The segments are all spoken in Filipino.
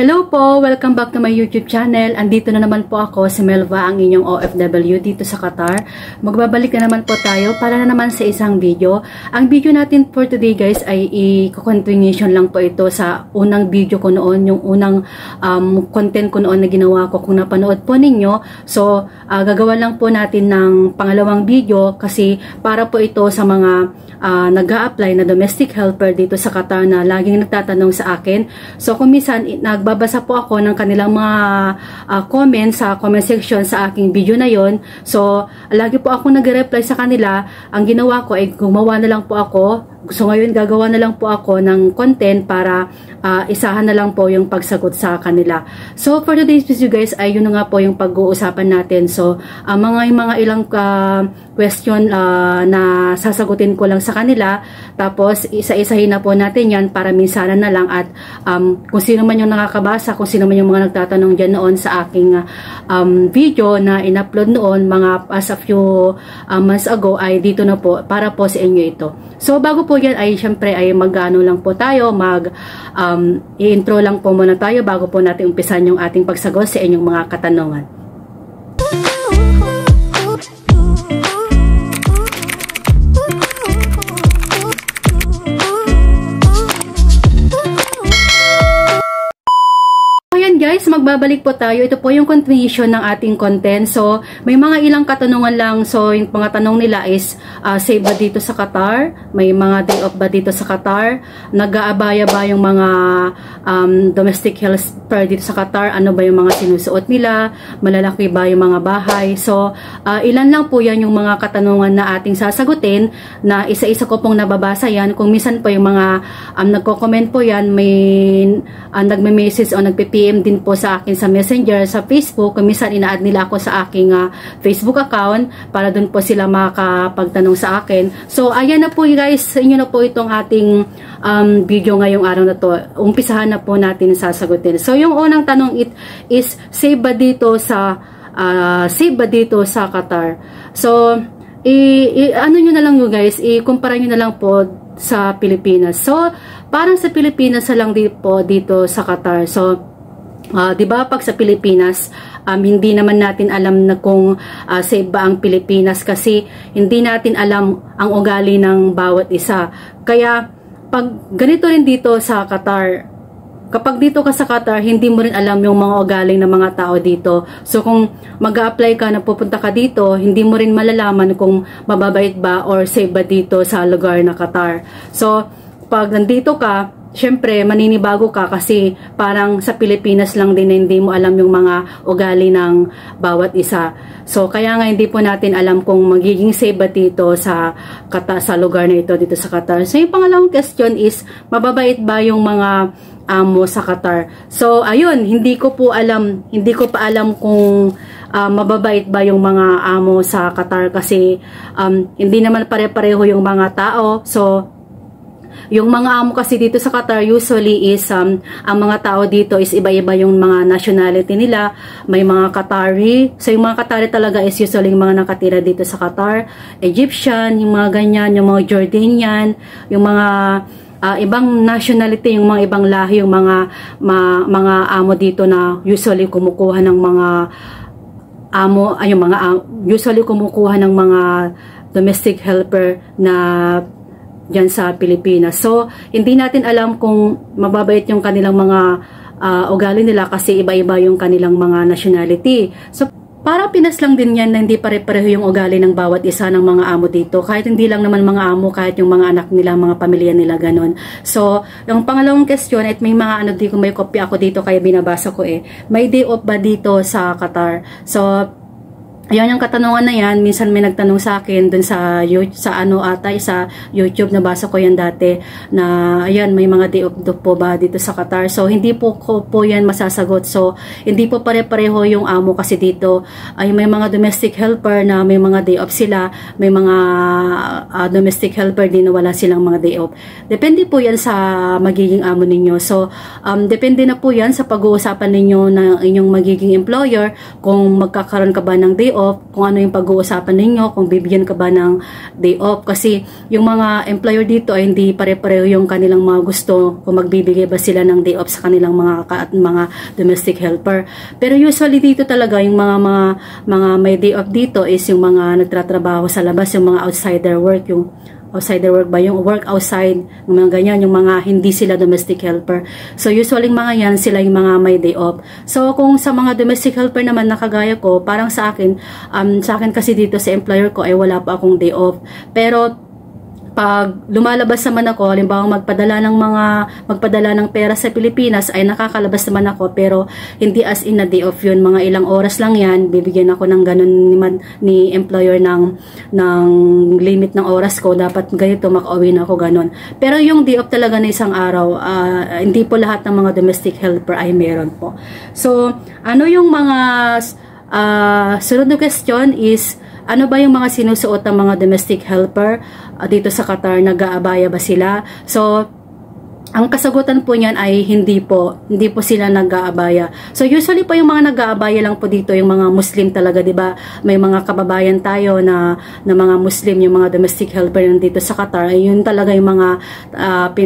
Hello po! Welcome back to my YouTube channel. Andito na naman po ako, si Melva, ang inyong OFW dito sa Qatar. Magbabalik na naman po tayo para na naman sa isang video. Ang video natin for today guys ay i-continuation lang po ito sa unang video ko noon, yung unang content ko noon na ginawa ko kung napanood po ninyo. So, gagawa lang po natin ng pangalawang video kasi para po ito sa mga nag-a-apply na domestic helper dito sa Qatar na laging nagtatanong sa akin. So, kung minsan nagbabasa po ako ng kanilang mga comments sa comment section sa aking video na yon. So, lagi po ako nag-reply sa kanila. Ang ginawa ko ay gumawa na lang po ako. So, ngayon gagawa na lang po ako ng content para isahan na lang po yung pagsagot sa kanila. So, for today's video guys, ay yun na nga po yung pag-uusapan natin. So, mga ilang question na sasagutin ko lang sa kanila. Tapos, isa-isahin na po natin yan para minsanan na lang at kung sino man yung nakakabasa, kung sino man yung mga nagtatanong dyan noon sa aking video na in-upload noon, mga as a few months ago, ay dito na po para po sa inyo ito. So, bago po yan ay syempre ay mag-ano lang po tayo, i-intro lang po muna tayo bago po natin umpisan yung ating pagsagot sa inyong mga katanungan. Guys, magbabalik po tayo. Ito po yung continuation ng ating content. So, may mga ilang katanungan lang. So, yung mga tanong nila is, safe ba dito sa Qatar? May mga day off ba dito sa Qatar? Nag-aabaya ba yung mga domestic helper dito sa Qatar? Ano ba yung mga sinusuot nila? Malalaki ba yung mga bahay? So, ilan lang po yan yung mga katanungan na ating sasagutin na isa-isa ko pong nababasa yan. Kung minsan po yung mga nagko-comment po yan, may nagme-message o nagpe-PM din po sa akin sa Messenger, sa Facebook. Kung minsan ina-add nila ako sa aking Facebook account para dun po sila makapagtanong sa akin. So, ayan na po guys, sa inyo na po itong ating video ngayong araw na to. Umpisahan na po natin sasagutin. So, yung unang tanong is safe ba dito sa Qatar? So, ano nyo na lang nyo guys, i-kumpara nyo na lang po sa Pilipinas. So, parang sa Pilipinas na lang dito sa Qatar. So, 'di ba pag sa Pilipinas, hindi naman natin alam na kung safe ba ang Pilipinas kasi hindi natin alam ang ugali ng bawat isa. Kaya pag ganito rin dito sa Qatar, kapag dito ka sa Qatar, hindi mo rin alam yung mga ugali ng mga tao dito. So kung mag-a-apply ka na pupunta ka dito, hindi mo rin malalaman kung mababait ba or safe ba dito sa lugar na Qatar. So pag nandito ka, syempre, maninibago ka kasi parang sa Pilipinas lang din na hindi mo alam yung mga ugali ng bawat isa. So, kaya nga hindi po natin alam kung magiging safe ba dito sa lugar na ito, dito sa Qatar. So, yung pangalawang question is, mababait ba yung mga amo sa Qatar? So, ayun, hindi ko pa alam kung mababait ba yung mga amo sa Qatar kasi hindi naman pare-pareho yung mga tao. So, yung mga amo kasi dito sa Qatar usually is ang mga tao dito is iba-iba yung mga nationality nila. May mga Qatari. So yung mga Qatari talaga is usually yung mga nakatira dito sa Qatar. Egyptian, yung mga ganyan, yung mga Jordanian, yung mga ibang nationality, yung mga ibang lahi, yung mga amo dito na usually kumukuha ng mga usually kumukuha ng mga domestic helper na dyan sa Pilipinas. So, hindi natin alam kung mababait yung kanilang mga ugali nila kasi iba-iba yung kanilang mga nationality. So, para Pinas lang din yan na hindi pare-pareho yung ugali ng bawat isa ng mga amo dito. Kahit hindi lang naman mga amo, kahit yung mga anak nila, mga pamilya nila, ganun. So, yung pangalawang question, at may mga dito, may kopya ako dito kaya binabasa ko may day off ba dito sa Qatar? So, ayan yung katanungan na yan. Minsan may nagtanong sa akin dun sa YouTube, nabasa ko yan dati na ayan, may mga day off po ba dito sa Qatar. So hindi po ko po yan masasagot. So hindi po pare-pareho yung amo kasi dito. Ay may mga domestic helper na may mga day off sila, may mga domestic helper din na wala silang mga day off. Depende po yan sa magiging amo ninyo. So depende na po yan sa pag-uusapan ninyo ng inyong magiging employer kung magkakaroon ka ba ng day off off, kung ano yung pag-uusapan ninyo, kung bibigyan ka ba ng day off. Kasi yung mga employer dito ay hindi pare-pareho yung kanilang mga gusto, kung magbibigay ba sila ng day off sa kanilang mga domestic helper. Pero usually dito talaga yung mga may day off dito is yung mga nagtatrabaho sa labas, yung mga outsider work, yung outsider work ba, yung work outside, yung mga ganyan, yung mga hindi sila domestic helper. So usually mga yan, sila yung mga may day off. So kung sa mga domestic helper naman na kagaya ko, parang sa akin kasi dito sa employer ko ay wala pa akong day off. Pero pag lumalabas naman ako, halimbawa magpadala ng pera sa Pilipinas, ay nakakalabas naman ako, pero hindi as in a day off yun, mga ilang oras lang yan, bibigyan ako ng ganun ni employer ng limit ng oras ko, dapat ganito, makauwi na ako, ganun. Pero yung day off talaga na isang araw, hindi po lahat ng mga domestic helper ay meron po. So, ano yung mga sunod na question is, ano ba yung mga sinusuot ng mga domestic helper dito sa Qatar? Nag-aabaya ba sila? So, ang kasagutan po niyan ay hindi po sila nag-aabaya. So usually po yung mga nag-aabaya lang po dito yung mga Muslim talaga, 'di ba? May mga kababayan tayo na mga Muslim, yung mga domestic helper dito sa Qatar, ay yun talaga yung mga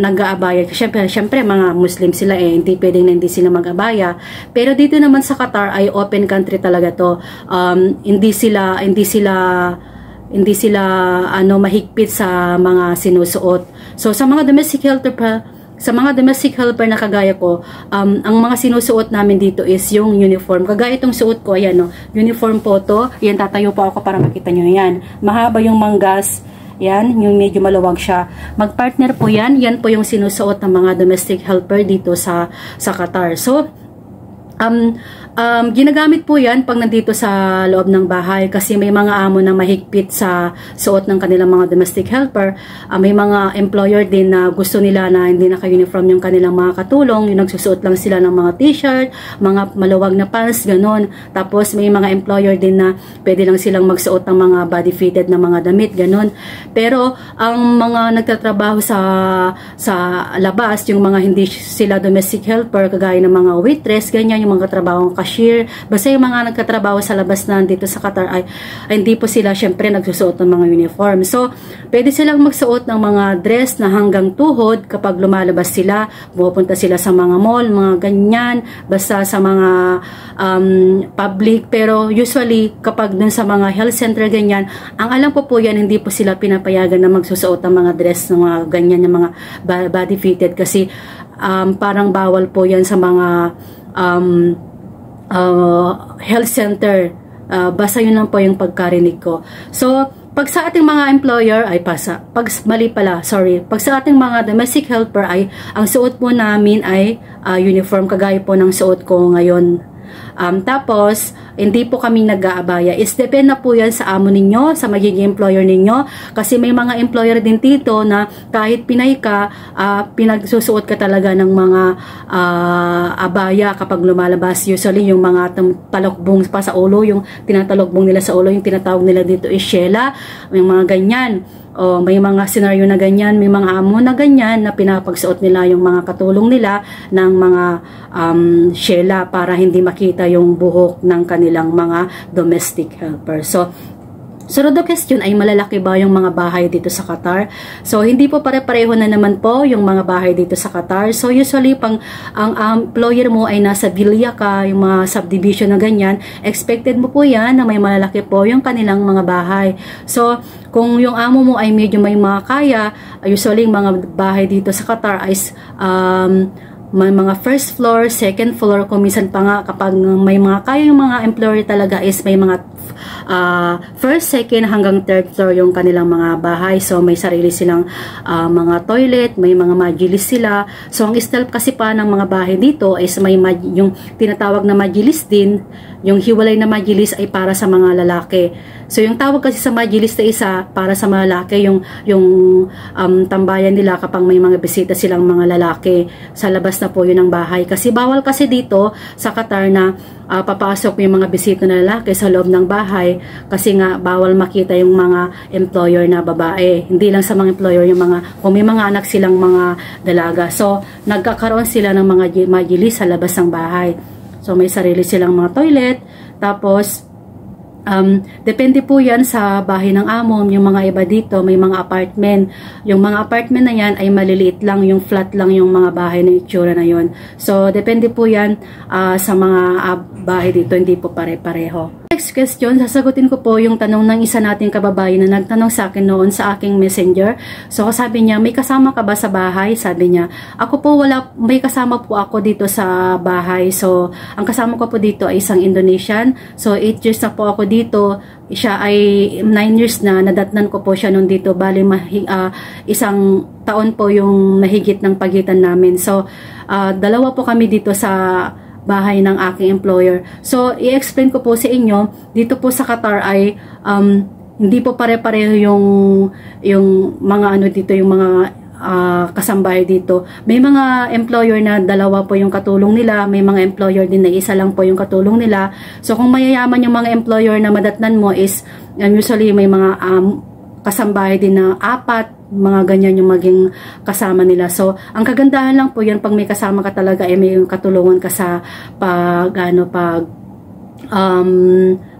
nag-aabaya. Syempre mga Muslim sila hindi pwedeng na hindi sila mag-abaya. Pero dito naman sa Qatar ay open country talaga 'to. Hindi sila mahigpit sa mga sinusuot. So sa mga domestic helper na kagaya ko, ang mga sinusuot namin dito is yung uniform. Kagaya itong suot ko, ayan, no, uniform po to. Yan, tatayo po ako para makita nyo yan. Mahaba yung manggas, yan, yung medyo maluwag siya. Magpartner po yan. Yan po yung sinusuot ng mga domestic helper dito sa Qatar. So, ginagamit po yan pag nandito sa loob ng bahay, kasi may mga amo na mahigpit sa suot ng kanilang mga domestic helper. May mga employer din na gusto nila na hindi naka-uniform yung kanilang mga katulong, yung nagsusuot lang sila ng mga t-shirt, mga maluwag na pants, ganon. Tapos may mga employer din na pwede lang silang magsuot ng mga body fitted na mga damit, ganon. Pero ang mga nagtatrabaho sa labas, yung mga hindi sila domestic helper, kagaya ng mga waitress, ganyan, yung mga trabahong cashier, basta yung mga nagkatrabaho sa labas na dito sa Qatar ay hindi po sila syempre nagsusuot ng mga uniform. So, pwede silang magsuot ng mga dress na hanggang tuhod kapag lumalabas sila, pupunta sila sa mga mall, mga ganyan, basta sa mga public. Pero usually, kapag dun sa mga health center, ganyan, ang alam ko po yan, hindi po sila pinapayagan na magsusuot ng mga dress, ng mga ganyan, yung mga body fitted, kasi parang bawal po yan sa mga health center. Basta yun lang po yung pagkarinig ko. So, pag sa ating mga employer ay pag sa ating mga domestic helper ay ang suot po namin ay uniform, kagaya po ng suot ko ngayon. Tapos, hindi po kami nag-aabaya. Depende na po yan sa amo ninyo, sa magiging employer ninyo. Kasi may mga employer din dito na kahit Pinay ka, pinagsusuot ka talaga ng mga abaya kapag lumalabas. Usually, yung mga talokbong pa sa ulo, yung tinatalokbong nila sa ulo, yung tinatawag nila dito is shela, yung mga ganyan. O may mga scenario na ganyan, may mga amo na ganyan na pinapagsuot nila yung mga katulong nila ng mga shela para hindi makita yung buhok ng kanilang mga domestic helper. So, sunod na question ay malalaki ba yung mga bahay dito sa Qatar? So, hindi po pare-pareho na naman po yung mga bahay dito sa Qatar. So, usually, ang employer mo ay nasa villa ka, yung mga subdivision na ganyan, expected mo po yan na may malalaki po yung kanilang mga bahay. So, kung yung amo mo ay medyo may mga kaya, usually, mga bahay dito sa Qatar ay may mga first floor, second floor, kung minsan pa nga kapag may mga kaya yung mga employer talaga is may mga first, second hanggang third floor yung kanilang mga bahay. So may sarili silang mga toilet, may mga majilis sila. So ang style kasi pa ng mga bahay dito is may yung tinatawag na majilis din. Yung hiwalay na majilis ay para sa mga lalaki. So yung tawag kasi sa majilis na isa para sa mga lalaki, yung tambayan nila kapag may mga bisita silang mga lalaki. Sa labas na po yun ang bahay. Kasi bawal kasi dito sa Qatar na papasok yung mga bisita na lalaki sa loob ng bahay, kasi nga bawal makita yung mga employer na babae. Hindi lang sa mga employer, yung mga, kung may mga anak silang mga dalaga. So nagkakaroon sila ng mga majilis sa labas ng bahay. So may sarili silang mga toilet, tapos Depende po yan sa bahay ng amo. Yung mga iba dito, may mga apartment. Yung mga apartment na yan ay maliliit lang, yung flat lang yung mga bahay na itsura na yon. So, depende po yan sa mga bahay dito, hindi po pare-pareho. Next question, sasagutin ko po yung tanong ng isa nating kababayan na nagtanong sa akin noon sa aking messenger. So, sabi niya, may kasama ka ba sa bahay? Sabi niya, ako po may kasama po ako dito sa bahay. So, ang kasama ko po dito ay isang Indonesian. So, 8 years na po ako dito. Siya ay 9 years na, nadatnan ko po siya noon dito. Bali, isang taon po yung mahigit ng pagitan namin. So, dalawa po kami dito sa bahay ng aking employer. So, i-explain ko po sa inyo, dito po sa Qatar ay hindi po pare-pareho yung mga ano dito, yung mga kasambahay dito. May mga employer na dalawa po yung katulong nila, may mga employer din na isa lang po yung katulong nila. So, kung mayayaman yung mga employer na madatnan mo is, usually may mga kasambahay din na 4, mga ganyan yung maging kasama nila. So, ang kagandahan lang po yan pag may kasama ka talaga, may katulungan ka sa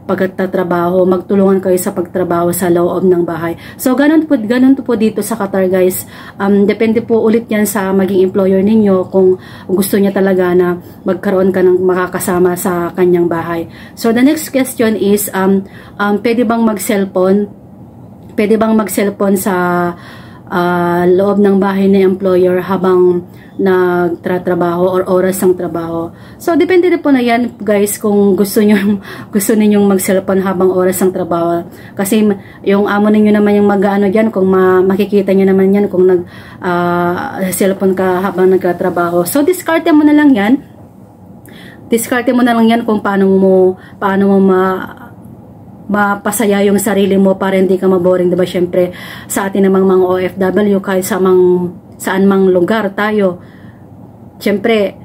pagtatrabaho, magtulungan kayo sa pagtrabaho sa loob ng bahay. So, ganun po dito sa Qatar, guys. Depende po ulit yan sa maging employer ninyo kung gusto niya talaga na magkaroon ka ng makakasama sa kanyang bahay. So, the next question is, pwede bang mag-cellphone? Pwede bang mag-cellphone sa loob ng bahay ng employer habang nagtratrabaho or oras ng trabaho? So, depende na po na yan, guys, kung gusto ninyong mag-cellphone habang oras ng trabaho. Kasi yung amo ninyo naman yung mag-ano dyan, kung makikita nyo naman yan kung nag-cellphone ka habang nagtratrabaho. So, diskarte mo na lang yan. Diskarte mo na lang yan kung paano mo mapasaya yung sarili mo para hindi ka maboring, diba? Syempre, sa atin namang mga OFW, kahit saan mang lugar tayo, syempre,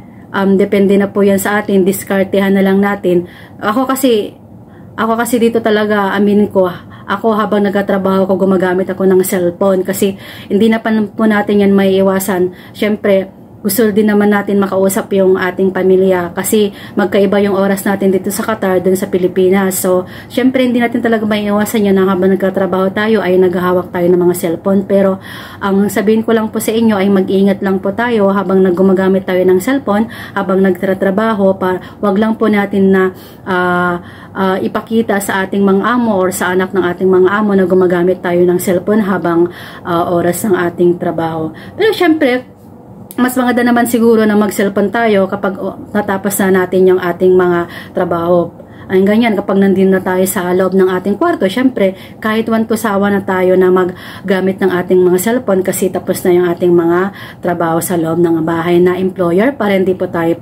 depende na po yan sa atin, diskartehan na lang natin. Ako kasi dito talaga, aminin ko, ako habang nagtatrabaho ko, gumagamit ako ng cellphone kasi hindi na po natin yan may iwasan. Syempre, gusto din naman natin makausap yung ating pamilya kasi magkaiba yung oras natin dito sa Qatar dun sa Pilipinas. So, syempre hindi natin talaga maiiwasan yan na habang nagtatrabaho tayo ay naghahawak tayo ng mga cellphone. Pero, ang sabihin ko lang po sa inyo ay mag-ingat lang po tayo habang gumagamit tayo ng cellphone, habang nagtatrabaho, wag lang po natin na ipakita sa ating mga amo or sa anak ng ating mga amo na gumagamit tayo ng cellphone habang oras ng ating trabaho. Pero syempre, mas maganda naman siguro na mag-cellphone tayo kapag natapos na natin yung ating mga trabaho. Ang ganyan, kapag nandun na tayo sa loob ng ating kwarto, syempre, kahit wantusawa na tayo na maggamit ng ating mga cellphone kasi tapos na yung ating mga trabaho sa loob ng bahay na employer para hindi po tayo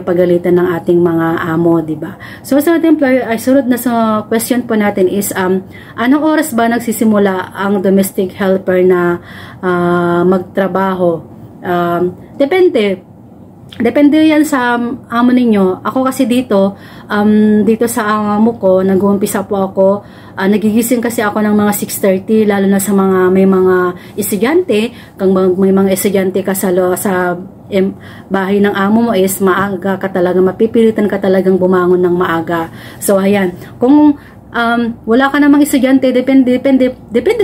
pagalitan ng ating mga amo, diba? So, sa ating employer, sunod na sa question po natin is, anong oras ba nagsisimula ang domestic helper na magtrabaho? Depende yan sa amo ninyo. Ako kasi dito sa amo ko, nag-uumpisa po ako, nagigising kasi ako ng mga 6:30, lalo na sa may mga estudyante. Kung may mga estudyante ka sa bahay ng amo mo is maaga ka talaga, mapipilitan ka talagang bumangon ng maaga. So, ayan. Kung wala ka namang estudyante, depende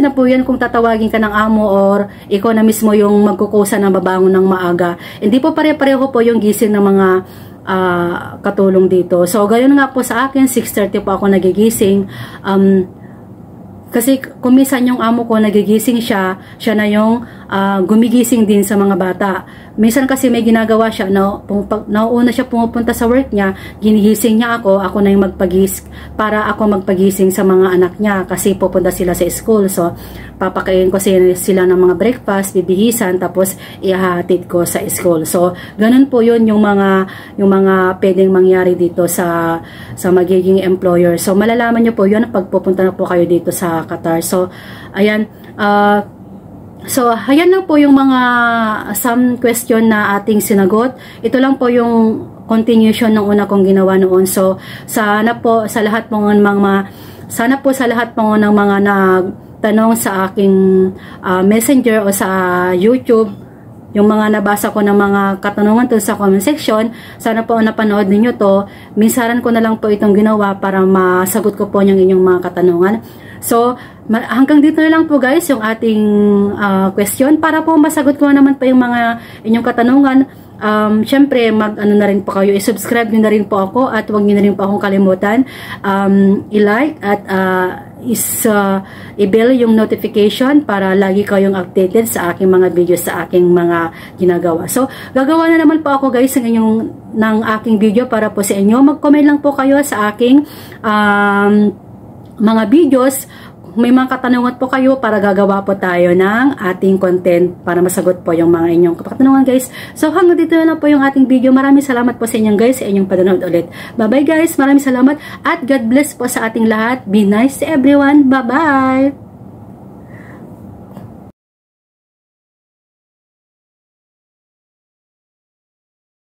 na po yan kung tatawagin ka ng amo or ikaw na mismo yung magkukusa ng babangon ng maaga. Hindi po pare-pareho po yung gising ng mga katulong dito. So, gayon nga po sa akin, 6:30 po ako nagigising. Kasi kung minsan yung amo ko nagigising siya na yung gumigising din sa mga bata. Minsan kasi may ginagawa siya, nauuna siya pumupunta sa work niya, ginigising niya ako na yung para ako magpagising sa mga anak niya kasi pupunta sila sa school. So, papakain ko sila ng mga breakfast, bibihisan, tapos ihahatid ko sa school. So, ganun po yun yung mga pwedeng mangyari dito sa magiging employer. So, malalaman nyo po yun pag pupunta na po kayo dito sa Qatar. So, ayan, ayan lang po yung mga some question na ating sinagot. Ito lang po yung continuation ng una kong ginawa noon. So, sana po sa lahat po ng mga nagtanong sa aking messenger o sa YouTube yung mga nabasa ko ng mga katanungan to sa comment section. Sana po napanood ninyo to. Minsaran ko na lang po itong ginawa para masagot ko po yung inyong mga katanungan. So, hanggang dito na lang po guys yung ating question para po masagot ko naman po yung mga inyong katanungan. Syempre, ano na rin po kayo, i-subscribe nyo na rin po ako at huwag nyo na rin po akong kalimutan i-like at i-bell yung notification para lagi kayong updated sa aking mga videos, sa aking mga ginagawa. So, gagawa na naman po ako guys ng aking video para po sa inyo. Mag-comment lang po kayo sa aking mga videos. May mga katanungan po kayo para gagawa po tayo ng ating content para masagot po yung mga inyong katanungan guys. So hanggang dito na lang po yung ating video. Maraming salamat po sa inyong guys, sa inyong panonood ulit. Bye bye guys, maraming salamat at God bless po sa ating lahat. Be nice to everyone. Bye bye!